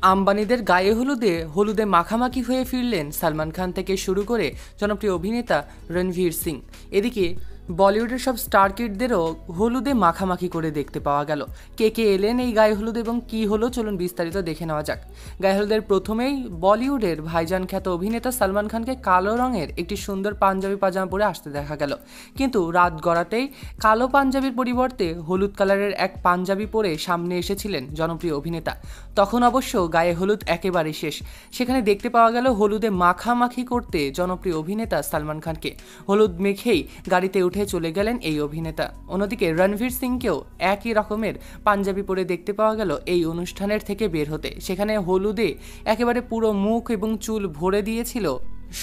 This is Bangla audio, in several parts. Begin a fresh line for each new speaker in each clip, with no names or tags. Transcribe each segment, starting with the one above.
আম্বানিদের গায়ে হলুদে হলুদে মাখামাখি হয়ে ফিরলেন সালমান খান থেকে শুরু করে জনপ্রিয় অভিনেতা রণবীর সিং। এদিকে বলিউডের সব স্টার কিডদেরও হলুদে মাখামাখি করে দেখতে পাওয়া গেল। কে কে এলেন এই গায়ে হলুদ এবং কি হলো চলুন বিস্তারিত দেখে নেওয়া যাক। গায়ে হলুদের প্রথমেই বলিউডের ভাইজান খ্যাত অভিনেতা সালমান খানকে কালো রঙের একটি সুন্দর পাঞ্জাবি পাজামা পরে আসতে দেখা গেল, কিন্তু রাত গড়াতেই কালো পাঞ্জাবির পরিবর্তে হলুদ কালারের এক পাঞ্জাবি পরে সামনে এসেছিলেন জনপ্রিয় অভিনেতা। তখন অবশ্য গায়ে হলুদ একেবারে শেষ। সেখানে দেখতে পাওয়া গেল হলুদে মাখামাখি করতে জনপ্রিয় অভিনেতা সালমান খানকে। হলুদ মেখেই গাড়িতে উঠে চলে গেলেন এই অভিনেতা। অন্যদিকে রণবীর সিংকেও একই রকমের পাঞ্জাবি পরে দেখতে পাওয়া গেল এই অনুষ্ঠানের থেকে বের হতে। সেখানে হলুদে একেবারে পুরো মুখ এবং চুল ভরে দিয়েছিল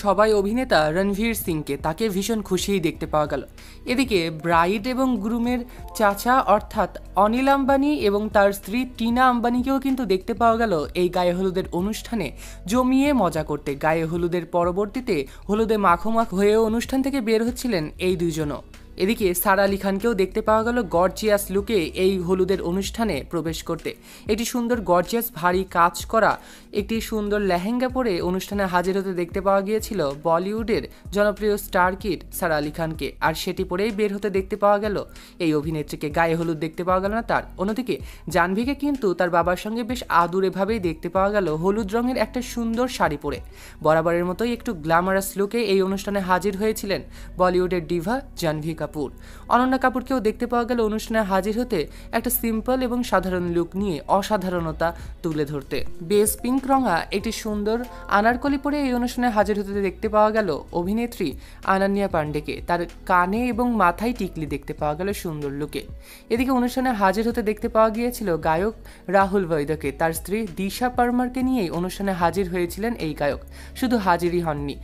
সবাই অভিনেতা রণবীর সিংকে। তাকে ভীষণ খুশিই দেখতে পাওয়া গেল। এদিকে ব্রাইড এবং গ্রুমের চাচা অর্থাৎ অনিল আম্বানি এবং তার স্ত্রী টিনা আম্বানিকেও কিন্তু দেখতে পাওয়া গেল এই গায়ে হলুদের অনুষ্ঠানে জমিয়ে মজা করতে। গায়ে হলুদের পরবর্তীতে হলুদে মাখোমাখ হয়ে অনুষ্ঠান থেকে বের হচ্ছিলেন এই দুইজনও। এদিকে সারা আলি খানকেও দেখতে পাওয়া গেল গর্জিয়াস লুকে এই হলুদের অনুষ্ঠানে প্রবেশ করতে। একটি সুন্দর গর্জিয়াস ভারী কাজ করা একটি সুন্দর লেহেঙ্গা পরে অনুষ্ঠানে হাজির হতে দেখতে পাওয়া গিয়েছিল বলিউডের জনপ্রিয় স্টার কিড সারা আলি খানকে। আর সেটি পরেই বের হতে দেখতে পাওয়া গেল এই অভিনেত্রীকে। গায়ে হলুদ দেখতে পাওয়া গেল না তার। অন্যদিকে জাহ্নবীকে কিন্তু তার বাবার সঙ্গে বেশ আদুরেভাবেই দেখতে পাওয়া গেল হলুদ রঙের একটা সুন্দর শাড়ি পরে। বরাবরের মতোই একটু গ্ল্যামারাস লুকে এই অনুষ্ঠানে হাজির হয়েছিলেন বলিউডের ডিভা জাহ্নবী কাপুর। অনন্যা কাপুরকেও দেখতে পাওয়া গেল অনুষ্ঠানে হাজির হতে একটা সিম্পল এবং সাধারণ লুক নিয়ে অসাধারণতা তুলে ধরতে। বেস পিঙ্ক রঙা একটি সুন্দর আনারকলি পরে এই অনুষ্ঠানে হাজির হতে দেখতে পাওয়া গেল অভিনেত্রী আনান্যা পান্ডেকে। তার কানে এবং মাথায় টিকলি দেখতে পাওয়া গেল সুন্দর লুকে। এদিকে অনুষ্ঠানে হাজির হতে দেখতে পাওয়া গিয়েছিল গায়ক রাহুল বৈদ্যকে। তার স্ত্রী দিশা পারমারকে নিয়েই অনুষ্ঠানে হাজির হয়েছিলেন এই গায়ক। শুধু হাজিরই হননি,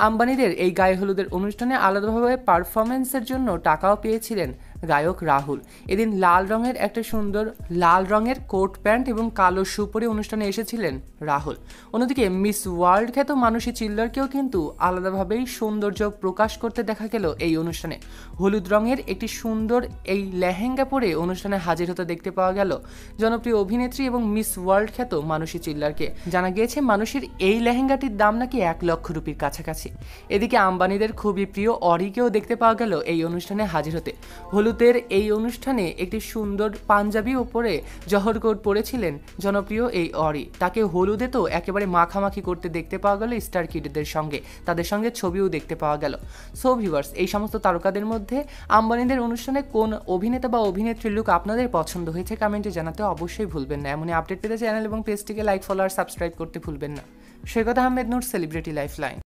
আম্বানিদের এই গায়ে হলুদের অনুষ্ঠানে আলাদাভাবে পারফরমেন্সের জন্য টাকাও পেয়েছিলেন গায়ক রাহুল। এদিন লাল রঙের একটা সুন্দর লাল রঙের কোট প্যান্ট এবং কালো শু পরে অনুষ্ঠানে এসেছিলেন রাহুল। অন্যদিকে মিস ওয়ার্ল্ড খ্যাত মানসী চিল্লারকেও কিন্তু আলাদাভাবেই সৌন্দর্য প্রকাশ করতে দেখা গেল এই অনুষ্ঠানে। হলুদ রঙের একটি সুন্দর এই লেহেঙ্গা পরে অনুষ্ঠানে হাজির হতে দেখতে পাওয়া গেল জনপ্রিয় অভিনেত্রী এবং মিস ওয়ার্ল্ড খ্যাত মানসী চিল্লারকে। জানা গিয়েছে মানসীর এই লেহেঙ্গাটির দাম নাকি 1 লক্ষ রুপির কাছাকাছি। এদিকে আম্বানিদের খুবই প্রিয় অরিকেও দেখতে পাওয়া গেল এই অনুষ্ঠানে হাজির হতে। হলুদের এই অনুষ্ঠানে একটি সুন্দর পাঞ্জাবি ওপরে জহর কোট পরেছিলেন জনপ্রিয় এই অরি। তাকে হলুদে তো একেবারে মাখামাখি করতে দেখতে পাওয়া গেল স্টার কিডদের সঙ্গে। তাদের সঙ্গে ছবিও দেখতে পাওয়া গেল। সো ভিউয়ার্স, এই সমস্ত তারকাদের মধ্যে আম্বানিদের অনুষ্ঠানে কোন অভিনেতা বা অভিনেত্রীর লুক আপনাদের পছন্দ হয়েছে কমেন্টে জানাতে অবশ্যই ভুলবেন না। এমনই আপডেট পেতে চ্যানেল এবং পেজটিকে লাইক, ফলো আর সাবস্ক্রাইব করতে ভুলবেন না। সৈকত আহমেদ নূর, সেলিব্রিটি লাইফলাইন।